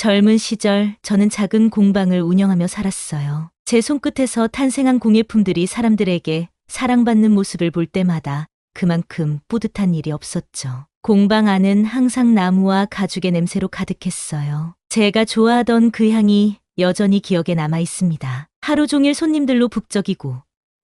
젊은 시절 저는 작은 공방을 운영하며 살았어요. 제 손끝에서 탄생한 공예품들이 사람들에게 사랑받는 모습을 볼 때마다 그만큼 뿌듯한 일이 없었죠. 공방 안은 항상 나무와 가죽의 냄새로 가득했어요. 제가 좋아하던 그 향이 여전히 기억에 남아 있습니다. 하루 종일 손님들로 북적이고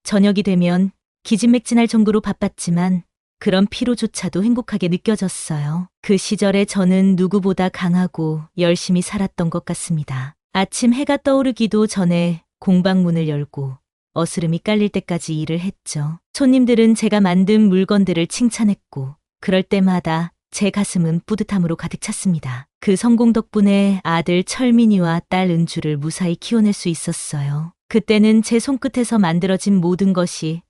저녁이 되면 기진맥진할 정도로 바빴지만 그런 피로조차도 행복하게 느껴졌어요. 그 시절에 저는 누구보다 강하고 열심히 살았던 것 같습니다. 아침 해가 떠오르기도 전에 공방 문을 열고 어스름이 깔릴 때까지 일을 했죠. 손님들은 제가 만든 물건들을 칭찬했고 그럴 때마다 제 가슴은 뿌듯함으로 가득 찼습니다. 그 성공 덕분에 아들 철민이와 딸 은주를 무사히 키워낼 수 있었어요. 그때는 제 손끝에서 만들어진 모든 것이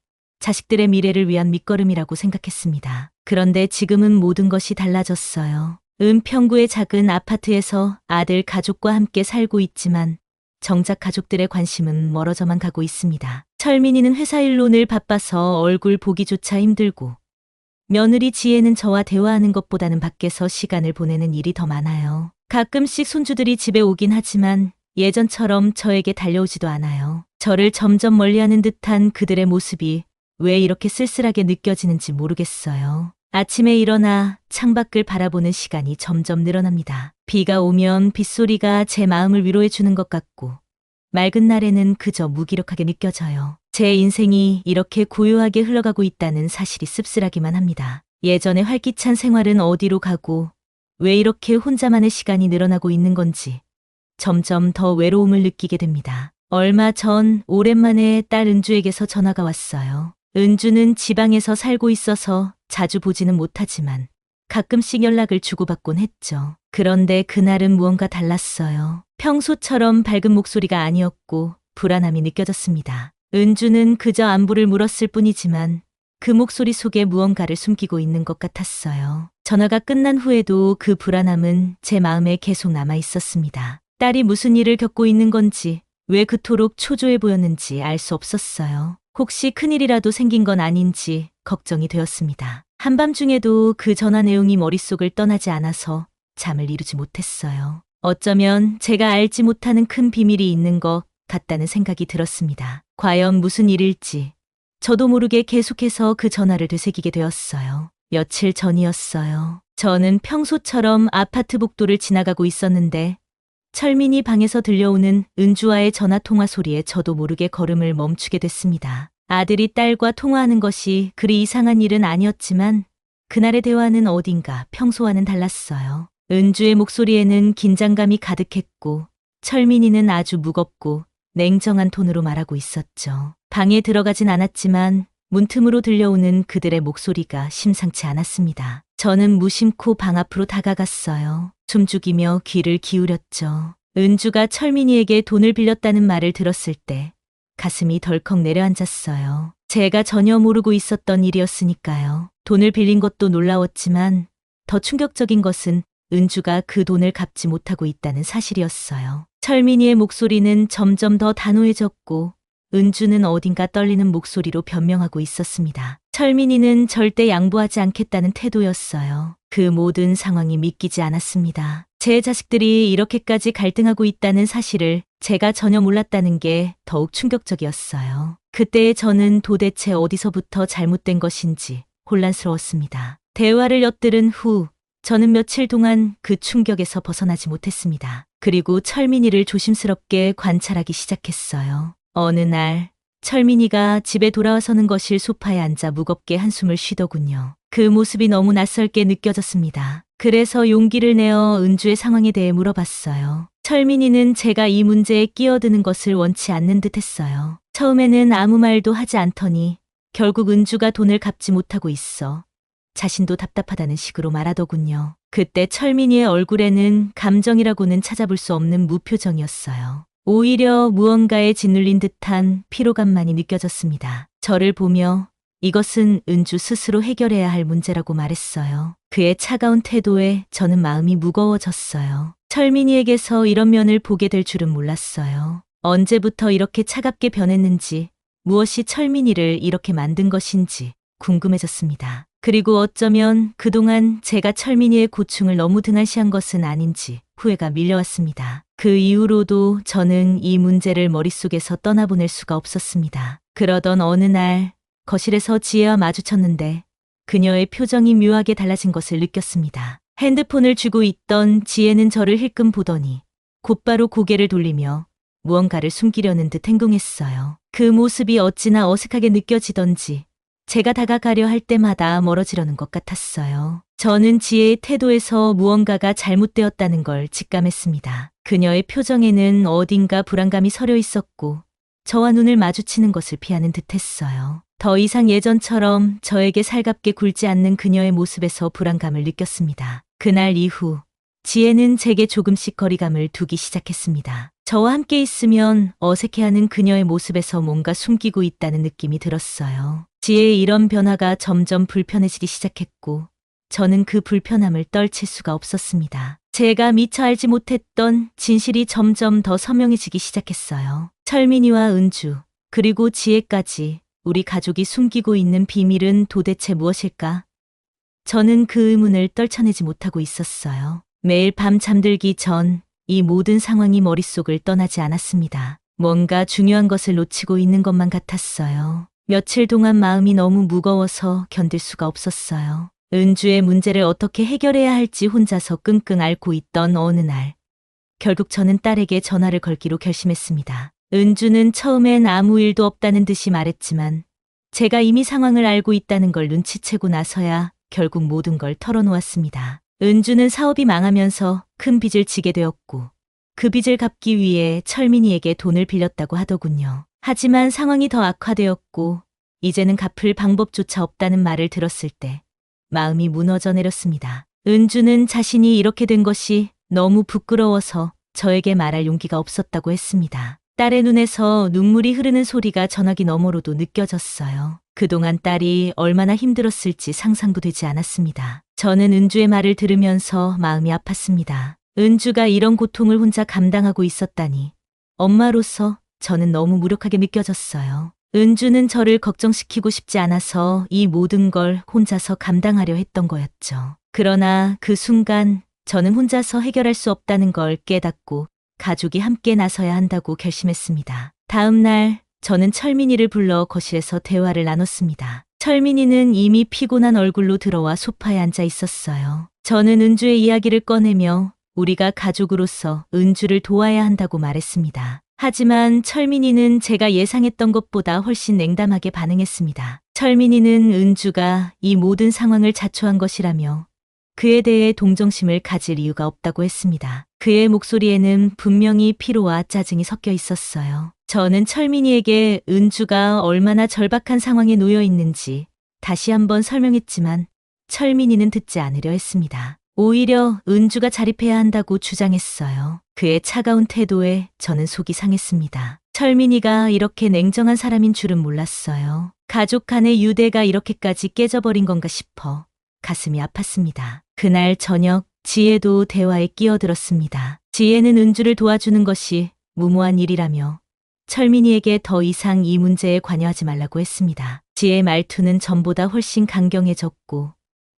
자식들의 미래를 위한 밑거름이라고 생각했습니다. 그런데 지금은 모든 것이 달라졌어요. 은평구의 작은 아파트에서 아들 가족과 함께 살고 있지만 정작 가족들의 관심은 멀어져만 가고 있습니다. 철민이는 회사 일로 늘 바빠서 얼굴 보기조차 힘들고 며느리 지혜는 저와 대화하는 것보다는 밖에서 시간을 보내는 일이 더 많아요. 가끔씩 손주들이 집에 오긴 하지만 예전처럼 저에게 달려오지도 않아요. 저를 점점 멀리하는 듯한 그들의 모습이 왜 이렇게 쓸쓸하게 느껴지는지 모르겠어요. 아침에 일어나 창밖을 바라보는 시간이 점점 늘어납니다. 비가 오면 빗소리가 제 마음을 위로해 주는 것 같고 맑은 날에는 그저 무기력하게 느껴져요. 제 인생이 이렇게 고요하게 흘러가고 있다는 사실이 씁쓸하기만 합니다. 예전의 활기찬 생활은 어디로 가고 왜 이렇게 혼자만의 시간이 늘어나고 있는 건지 점점 더 외로움을 느끼게 됩니다. 얼마 전 오랜만에 딸 은주에게서 전화가 왔어요. 은주는 지방에서 살고 있어서 자주 보지는 못하지만 가끔씩 연락을 주고받곤 했죠. 그런데 그날은 무언가 달랐어요. 평소처럼 밝은 목소리가 아니었고 불안함이 느껴졌습니다. 은주는 그저 안부를 물었을 뿐이지만 그 목소리 속에 무언가를 숨기고 있는 것 같았어요. 전화가 끝난 후에도 그 불안함은 제 마음에 계속 남아 있었습니다. 딸이 무슨 일을 겪고 있는 건지, 왜 그토록 초조해 보였는지 알 수 없었어요. 혹시 큰일이라도 생긴 건 아닌지 걱정이 되었습니다. 한밤중에도 그 전화 내용이 머릿속을 떠나지 않아서 잠을 이루지 못했어요. 어쩌면 제가 알지 못하는 큰 비밀이 있는 것 같다는 생각이 들었습니다. 과연 무슨 일일지 저도 모르게 계속해서 그 전화를 되새기게 되었어요. 며칠 전이었어요. 저는 평소처럼 아파트 복도를 지나가고 있었는데 철민이 방에서 들려오는 은주와의 전화통화 소리에 저도 모르게 걸음을 멈추게 됐습니다. 아들이 딸과 통화하는 것이 그리 이상한 일은 아니었지만 그날의 대화는 어딘가 평소와는 달랐어요. 은주의 목소리에는 긴장감이 가득했고 철민이는 아주 무겁고 냉정한 톤으로 말하고 있었죠. 방에 들어가진 않았지만 문틈으로 들려오는 그들의 목소리가 심상치 않았습니다. 저는 무심코 방 앞으로 다가갔어요. 숨죽이며 귀를 기울였죠. 은주가 철민이에게 돈을 빌렸다는 말을 들었을 때 가슴이 덜컥 내려앉았어요. 제가 전혀 모르고 있었던 일이었으니까요. 돈을 빌린 것도 놀라웠지만 더 충격적인 것은 은주가 그 돈을 갚지 못하고 있다는 사실이었어요. 철민이의 목소리는 점점 더 단호해졌고 은주는 어딘가 떨리는 목소리로 변명하고 있었습니다. 철민이는 절대 양보하지 않겠다는 태도였어요. 그 모든 상황이 믿기지 않았습니다. 제 자식들이 이렇게까지 갈등하고 있다는 사실을 제가 전혀 몰랐다는 게 더욱 충격적이었어요. 그때의 저는 도대체 어디서부터 잘못된 것인지 혼란스러웠습니다. 대화를 엿들은 후 저는 며칠 동안 그 충격에서 벗어나지 못했습니다. 그리고 철민이를 조심스럽게 관찰하기 시작했어요. 어느 날 철민이가 집에 돌아와서는 거실 소파에 앉아 무겁게 한숨을 쉬더군요. 그 모습이 너무 낯설게 느껴졌습니다. 그래서 용기를 내어 은주의 상황에 대해 물어봤어요. 철민이는 제가 이 문제에 끼어드는 것을 원치 않는 듯 했어요. 처음에는 아무 말도 하지 않더니 결국 은주가 돈을 갚지 못하고 있어 자신도 답답하다는 식으로 말하더군요. 그때 철민이의 얼굴에는 감정이라고는 찾아볼 수 없는 무표정이었어요. 오히려 무언가에 짓눌린 듯한 피로감만이 느껴졌습니다. 저를 보며 이것은 은주 스스로 해결해야 할 문제라고 말했어요. 그의 차가운 태도에 저는 마음이 무거워졌어요. 철민이에게서 이런 면을 보게 될 줄은 몰랐어요. 언제부터 이렇게 차갑게 변했는지, 무엇이 철민이를 이렇게 만든 것인지 궁금해졌습니다. 그리고 어쩌면 그동안 제가 철민이의 고충을 너무 등한시한 것은 아닌지 후회가 밀려왔습니다. 그 이후로도 저는 이 문제를 머릿속에서 떠나보낼 수가 없었습니다. 그러던 어느 날 거실에서 지혜와 마주쳤는데 그녀의 표정이 묘하게 달라진 것을 느꼈습니다. 핸드폰을 쥐고 있던 지혜는 저를 힐끔 보더니 곧바로 고개를 돌리며 무언가를 숨기려는 듯 행동했어요. 그 모습이 어찌나 어색하게 느껴지던지 제가 다가가려 할 때마다 멀어지려는 것 같았어요. 저는 지혜의 태도에서 무언가가 잘못되었다는 걸 직감했습니다. 그녀의 표정에는 어딘가 불안감이 서려 있었고 저와 눈을 마주치는 것을 피하는 듯했어요. 더 이상 예전처럼 저에게 살갑게 굴지 않는 그녀의 모습에서 불안감을 느꼈습니다. 그날 이후 지혜는 제게 조금씩 거리감을 두기 시작했습니다. 저와 함께 있으면 어색해하는 그녀의 모습에서 뭔가 숨기고 있다는 느낌이 들었어요. 지혜의 이런 변화가 점점 불편해지기 시작했고 저는 그 불편함을 떨칠 수가 없었습니다. 제가 미처 알지 못했던 진실이 점점 더 선명해지기 시작했어요. 철민이와 은주, 그리고 지혜까지 우리 가족이 숨기고 있는 비밀은 도대체 무엇일까? 저는 그 의문을 떨쳐내지 못하고 있었어요. 매일 밤 잠들기 전 이 모든 상황이 머릿속을 떠나지 않았습니다. 뭔가 중요한 것을 놓치고 있는 것만 같았어요. 며칠 동안 마음이 너무 무거워서 견딜 수가 없었어요. 은주의 문제를 어떻게 해결해야 할지 혼자서 끙끙 앓고 있던 어느 날, 결국 저는 딸에게 전화를 걸기로 결심했습니다. 은주는 처음엔 아무 일도 없다는 듯이 말했지만 제가 이미 상황을 알고 있다는 걸 눈치채고 나서야 결국 모든 걸 털어놓았습니다. 은주는 사업이 망하면서 큰 빚을 지게 되었고 그 빚을 갚기 위해 철민이에게 돈을 빌렸다고 하더군요. 하지만 상황이 더 악화되었고 이제는 갚을 방법조차 없다는 말을 들었을 때 마음이 무너져 내렸습니다. 은주는 자신이 이렇게 된 것이 너무 부끄러워서 저에게 말할 용기가 없었다고 했습니다. 딸의 눈에서 눈물이 흐르는 소리가 전화기 너머로도 느껴졌어요. 그동안 딸이 얼마나 힘들었을지 상상도 되지 않았습니다. 저는 은주의 말을 들으면서 마음이 아팠습니다. 은주가 이런 고통을 혼자 감당하고 있었다니 엄마로서 저는 너무 무력하게 느껴졌어요. 은주는 저를 걱정시키고 싶지 않아서 이 모든 걸 혼자서 감당하려 했던 거였죠. 그러나 그 순간 저는 혼자서 해결할 수 없다는 걸 깨닫고 가족이 함께 나서야 한다고 결심했습니다. 다음 날 저는 철민이를 불러 거실에서 대화를 나눴습니다. 철민이는 이미 피곤한 얼굴로 들어와 소파에 앉아 있었어요. 저는 은주의 이야기를 꺼내며 우리가 가족으로서 은주를 도와야 한다고 말했습니다. 하지만 철민이는 제가 예상했던 것보다 훨씬 냉담하게 반응했습니다. 철민이는 은주가 이 모든 상황을 자초한 것이라며 그에 대해 동정심을 가질 이유가 없다고 했습니다. 그의 목소리에는 분명히 피로와 짜증이 섞여 있었어요. 저는 철민이에게 은주가 얼마나 절박한 상황에 놓여 있는지 다시 한번 설명했지만 철민이는 듣지 않으려 했습니다. 오히려 은주가 자립해야 한다고 주장했어요. 그의 차가운 태도에 저는 속이 상했습니다. 철민이가 이렇게 냉정한 사람인 줄은 몰랐어요. 가족 간의 유대가 이렇게까지 깨져버린 건가 싶어 가슴이 아팠습니다. 그날 저녁 지혜도 대화에 끼어들었습니다. 지혜는 은주를 도와주는 것이 무모한 일이라며 철민이에게 더 이상 이 문제에 관여하지 말라고 했습니다. 지혜의 말투는 전보다 훨씬 강경해졌고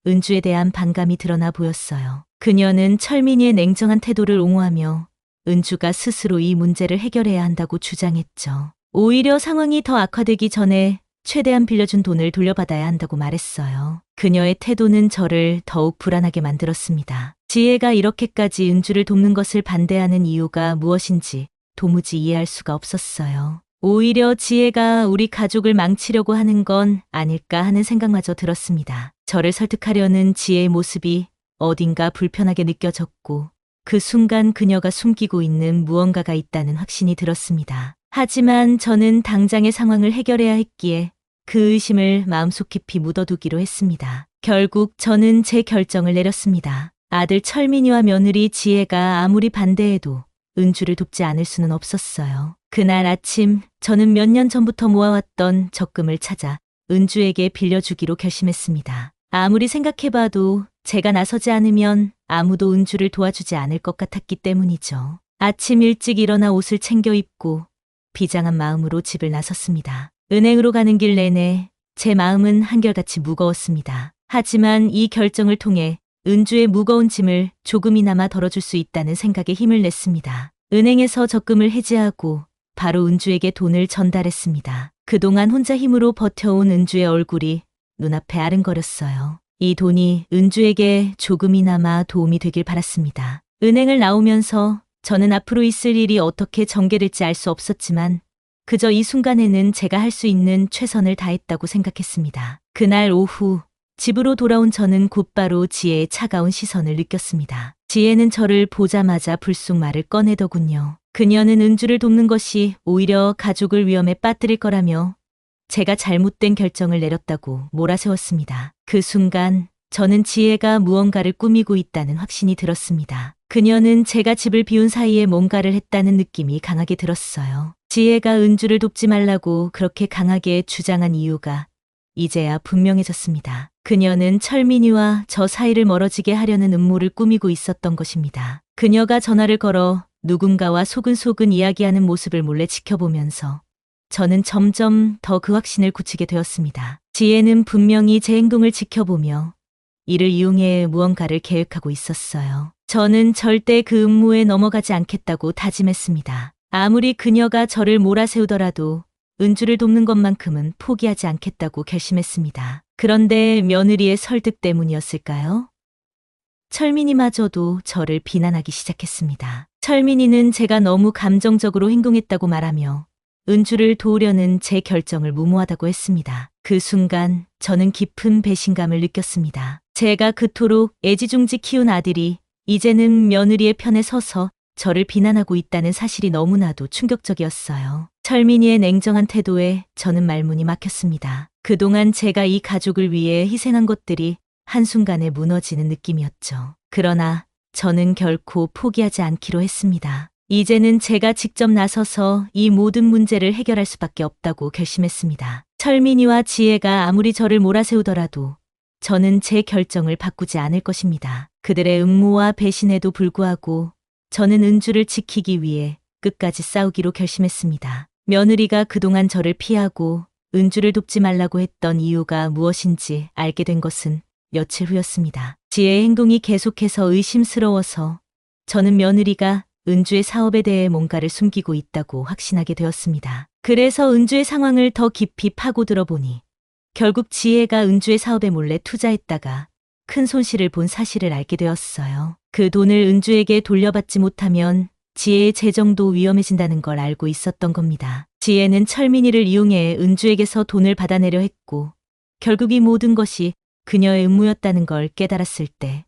은주에 대한 반감이 드러나 보였어요. 그녀는 철민이의 냉정한 태도를 옹호하며 은주가 스스로 이 문제를 해결해야 한다고 주장했죠. 오히려 상황이 더 악화되기 전에 최대한 빌려준 돈을 돌려받아야 한다고 말했어요. 그녀의 태도는 저를 더욱 불안하게 만들었습니다. 지혜가 이렇게까지 은주를 돕는 것을 반대하는 이유가 무엇인지 도무지 이해할 수가 없었어요. 오히려 지혜가 우리 가족을 망치려고 하는 건 아닐까 하는 생각마저 들었습니다. 저를 설득하려는 지혜의 모습이 어딘가 불편하게 느껴졌고 그 순간 그녀가 숨기고 있는 무언가가 있다는 확신이 들었습니다. 하지만 저는 당장의 상황을 해결해야 했기에 그 의심을 마음속 깊이 묻어두기로 했습니다. 결국 저는 제 결정을 내렸습니다. 아들 철민이와 며느리 지혜가 아무리 반대해도 은주를 돕지 않을 수는 없었어요. 그날 아침 저는 몇 년 전부터 모아왔던 적금을 찾아 은주에게 빌려주기로 결심했습니다. 아무리 생각해봐도 제가 나서지 않으면 아무도 은주를 도와주지 않을 것 같았기 때문이죠. 아침 일찍 일어나 옷을 챙겨 입고 비장한 마음으로 집을 나섰습니다. 은행으로 가는 길 내내 제 마음은 한결같이 무거웠습니다. 하지만 이 결정을 통해 은주의 무거운 짐을 조금이나마 덜어줄 수 있다는 생각에 힘을 냈습니다. 은행에서 적금을 해지하고 바로 은주에게 돈을 전달했습니다. 그동안 혼자 힘으로 버텨온 은주의 얼굴이 눈앞에 아른거렸어요. 이 돈이 은주에게 조금이나마 도움이 되길 바랐습니다. 은행을 나오면서 저는 앞으로 있을 일이 어떻게 전개될지 알 수 없었지만 그저 이 순간에는 제가 할 수 있는 최선을 다했다고 생각했습니다. 그날 오후 집으로 돌아온 저는 곧바로 지혜의 차가운 시선을 느꼈습니다. 지혜는 저를 보자마자 불쑥 말을 꺼내더군요. 그녀는 은주를 돕는 것이 오히려 가족을 위험에 빠뜨릴 거라며 제가 잘못된 결정을 내렸다고 몰아세웠습니다. 그 순간 저는 지혜가 무언가를 꾸미고 있다는 확신이 들었습니다. 그녀는 제가 집을 비운 사이에 뭔가를 했다는 느낌이 강하게 들었어요. 지혜가 은주를 돕지 말라고 그렇게 강하게 주장한 이유가 이제야 분명해졌습니다. 그녀는 철민이와 저 사이를 멀어지게 하려는 음모를 꾸미고 있었던 것입니다. 그녀가 전화를 걸어 누군가와 소근소근 이야기하는 모습을 몰래 지켜보면서 저는 점점 더 그 확신을 굳히게 되었습니다. 지혜는 분명히 제 행동을 지켜보며 이를 이용해 무언가를 계획하고 있었어요. 저는 절대 그 음모에 넘어가지 않겠다고 다짐했습니다. 아무리 그녀가 저를 몰아세우더라도 은주를 돕는 것만큼은 포기하지 않겠다고 결심했습니다. 그런데 며느리의 설득 때문이었을까요? 철민이마저도 저를 비난하기 시작했습니다. 철민이는 제가 너무 감정적으로 행동했다고 말하며 은주를 도우려는 제 결정을 무모하다고 했습니다. 그 순간 저는 깊은 배신감을 느꼈습니다. 제가 그토록 애지중지 키운 아들이 이제는 며느리의 편에 서서 저를 비난하고 있다는 사실이 너무나도 충격적이었어요. 철민이의 냉정한 태도에 저는 말문이 막혔습니다. 그동안 제가 이 가족을 위해 희생한 것들이 한순간에 무너지는 느낌이었죠. 그러나 저는 결코 포기하지 않기로 했습니다. 이제는 제가 직접 나서서 이 모든 문제를 해결할 수밖에 없다고 결심했습니다. 철민이와 지혜가 아무리 저를 몰아세우더라도 저는 제 결정을 바꾸지 않을 것입니다. 그들의 음모와 배신에도 불구하고 저는 은주를 지키기 위해 끝까지 싸우기로 결심했습니다. 며느리가 그동안 저를 피하고 은주를 돕지 말라고 했던 이유가 무엇인지 알게 된 것은 며칠 후였습니다. 지혜의 행동이 계속해서 의심스러워서 저는 며느리가 은주의 사업에 대해 뭔가를 숨기고 있다고 확신하게 되었습니다. 그래서 은주의 상황을 더 깊이 파고들어 보니 결국 지혜가 은주의 사업에 몰래 투자했다가 큰 손실을 본 사실을 알게 되었어요. 그 돈을 은주에게 돌려받지 못하면 지혜의 재정도 위험해진다는 걸 알고 있었던 겁니다. 지혜는 철민이를 이용해 은주에게서 돈을 받아내려 했고 결국 이 모든 것이 그녀의 음모였다는 걸 깨달았을 때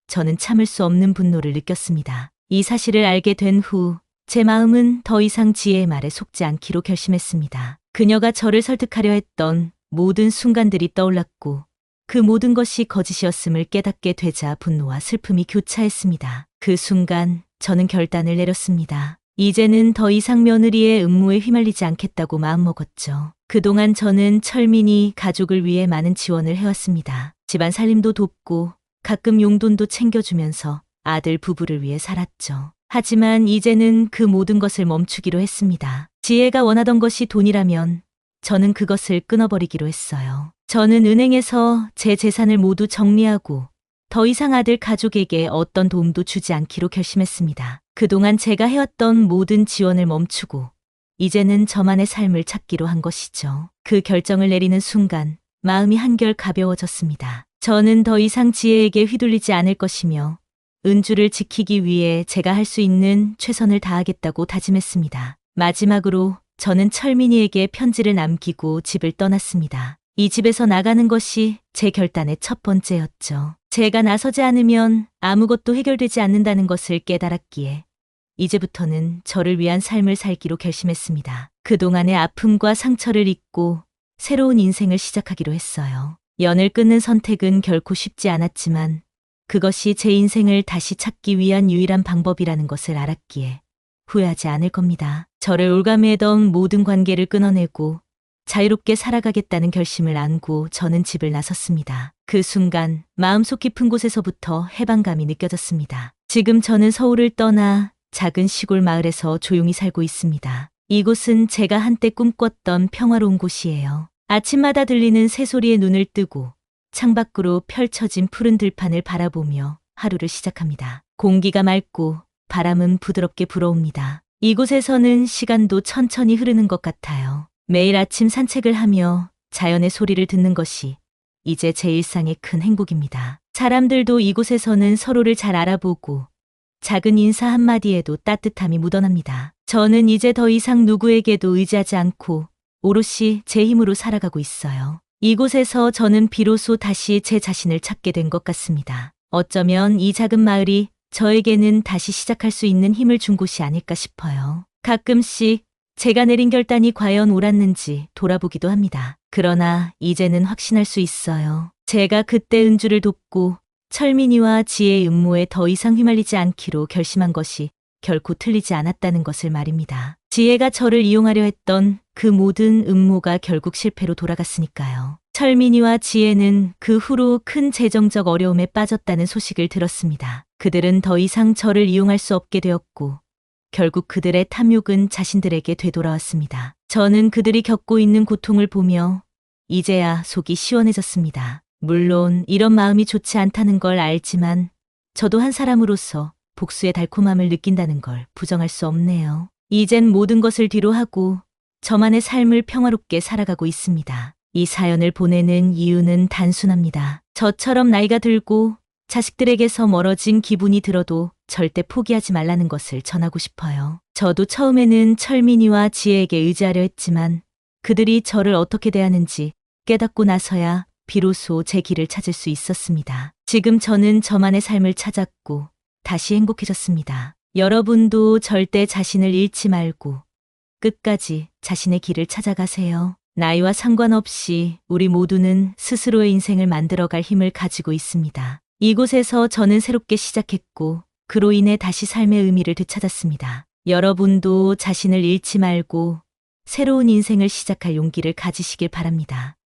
저는 참을 수 없는 분노를 느꼈습니다. 이 사실을 알게 된 후 제 마음은 더 이상 지혜의 말에 속지 않기로 결심했습니다. 그녀가 저를 설득하려 했던 모든 순간들이 떠올랐고 그 모든 것이 거짓이었음을 깨닫게 되자 분노와 슬픔이 교차했습니다. 그 순간 저는 결단을 내렸습니다. 이제는 더 이상 며느리의 음모에 휘말리지 않겠다고 마음먹었죠. 그동안 저는 철민이 가족을 위해 많은 지원을 해왔습니다. 집안 살림도 돕고 가끔 용돈도 챙겨주면서 아들 부부를 위해 살았죠. 하지만 이제는 그 모든 것을 멈추기로 했습니다. 지혜가 원하던 것이 돈이라면 저는 그것을 끊어버리기로 했어요. 저는 은행에서 제 재산을 모두 정리하고 더 이상 아들 가족에게 어떤 도움도 주지 않기로 결심했습니다. 그동안 제가 해왔던 모든 지원을 멈추고 이제는 저만의 삶을 찾기로 한 것이죠. 그 결정을 내리는 순간 마음이 한결 가벼워졌습니다. 저는 더 이상 지혜에게 휘둘리지 않을 것이며 은주를 지키기 위해 제가 할 수 있는 최선을 다하겠다고 다짐했습니다. 마지막으로 저는 철민이에게 편지를 남기고 집을 떠났습니다. 이 집에서 나가는 것이 제 결단의 첫 번째였죠. 제가 나서지 않으면 아무것도 해결되지 않는다는 것을 깨달았기에 이제부터는 저를 위한 삶을 살기로 결심했습니다. 그동안의 아픔과 상처를 잊고 새로운 인생을 시작하기로 했어요. 연을 끊는 선택은 결코 쉽지 않았지만 그것이 제 인생을 다시 찾기 위한 유일한 방법이라는 것을 알았기에 후회하지 않을 겁니다. 저를 올가매던 모든 관계를 끊어내고 자유롭게 살아가겠다는 결심을 안고 저는 집을 나섰습니다. 그 순간 마음속 깊은 곳에서부터 해방감이 느껴졌습니다. 지금 저는 서울을 떠나 작은 시골 마을에서 조용히 살고 있습니다. 이곳은 제가 한때 꿈꿨던 평화로운 곳이에요. 아침마다 들리는 새소리에 눈을 뜨고 창밖으로 펼쳐진 푸른 들판을 바라보며 하루를 시작합니다. 공기가 맑고 바람은 부드럽게 불어옵니다. 이곳에서는 시간도 천천히 흐르는 것 같아요. 매일 아침 산책을 하며 자연의 소리를 듣는 것이 이제 제 일상의 큰 행복입니다. 사람들도 이곳에서는 서로를 잘 알아보고 작은 인사 한마디에도 따뜻함이 묻어납니다. 저는 이제 더 이상 누구에게도 의지하지 않고 오롯이 제 힘으로 살아가고 있어요. 이곳에서 저는 비로소 다시 제 자신을 찾게 된 것 같습니다. 어쩌면 이 작은 마을이 저에게는 다시 시작할 수 있는 힘을 준 곳이 아닐까 싶어요. 가끔씩 제가 내린 결단이 과연 옳았는지 돌아보기도 합니다. 그러나 이제는 확신할 수 있어요. 제가 그때 은주를 돕고 철민이와 지혜의 음모에 더 이상 휘말리지 않기로 결심한 것이 결코 틀리지 않았다는 것을 말입니다. 지혜가 저를 이용하려 했던 그 모든 음모가 결국 실패로 돌아갔으니까요. 철민이와 지혜는 그 후로 큰 재정적 어려움에 빠졌다는 소식을 들었습니다. 그들은 더 이상 저를 이용할 수 없게 되었고 결국 그들의 탐욕은 자신들에게 되돌아왔습니다. 저는 그들이 겪고 있는 고통을 보며 이제야 속이 시원해졌습니다. 물론 이런 마음이 좋지 않다는 걸 알지만 저도 한 사람으로서 복수의 달콤함을 느낀다는 걸 부정할 수 없네요. 이젠 모든 것을 뒤로하고 저만의 삶을 평화롭게 살아가고 있습니다. 이 사연을 보내는 이유는 단순합니다. 저처럼 나이가 들고 자식들에게서 멀어진 기분이 들어도 절대 포기하지 말라는 것을 전하고 싶어요. 저도 처음에는 철민이와 지혜에게 의지하려 했지만 그들이 저를 어떻게 대하는지 깨닫고 나서야 비로소 제 길을 찾을 수 있었습니다. 지금 저는 저만의 삶을 찾았고 다시 행복해졌습니다. 여러분도 절대 자신을 잃지 말고 끝까지 자신의 길을 찾아가세요. 나이와 상관없이 우리 모두는 스스로의 인생을 만들어갈 힘을 가지고 있습니다. 이곳에서 저는 새롭게 시작했고 그로 인해 다시 삶의 의미를 되찾았습니다. 여러분도 자신을 잃지 말고 새로운 인생을 시작할 용기를 가지시길 바랍니다.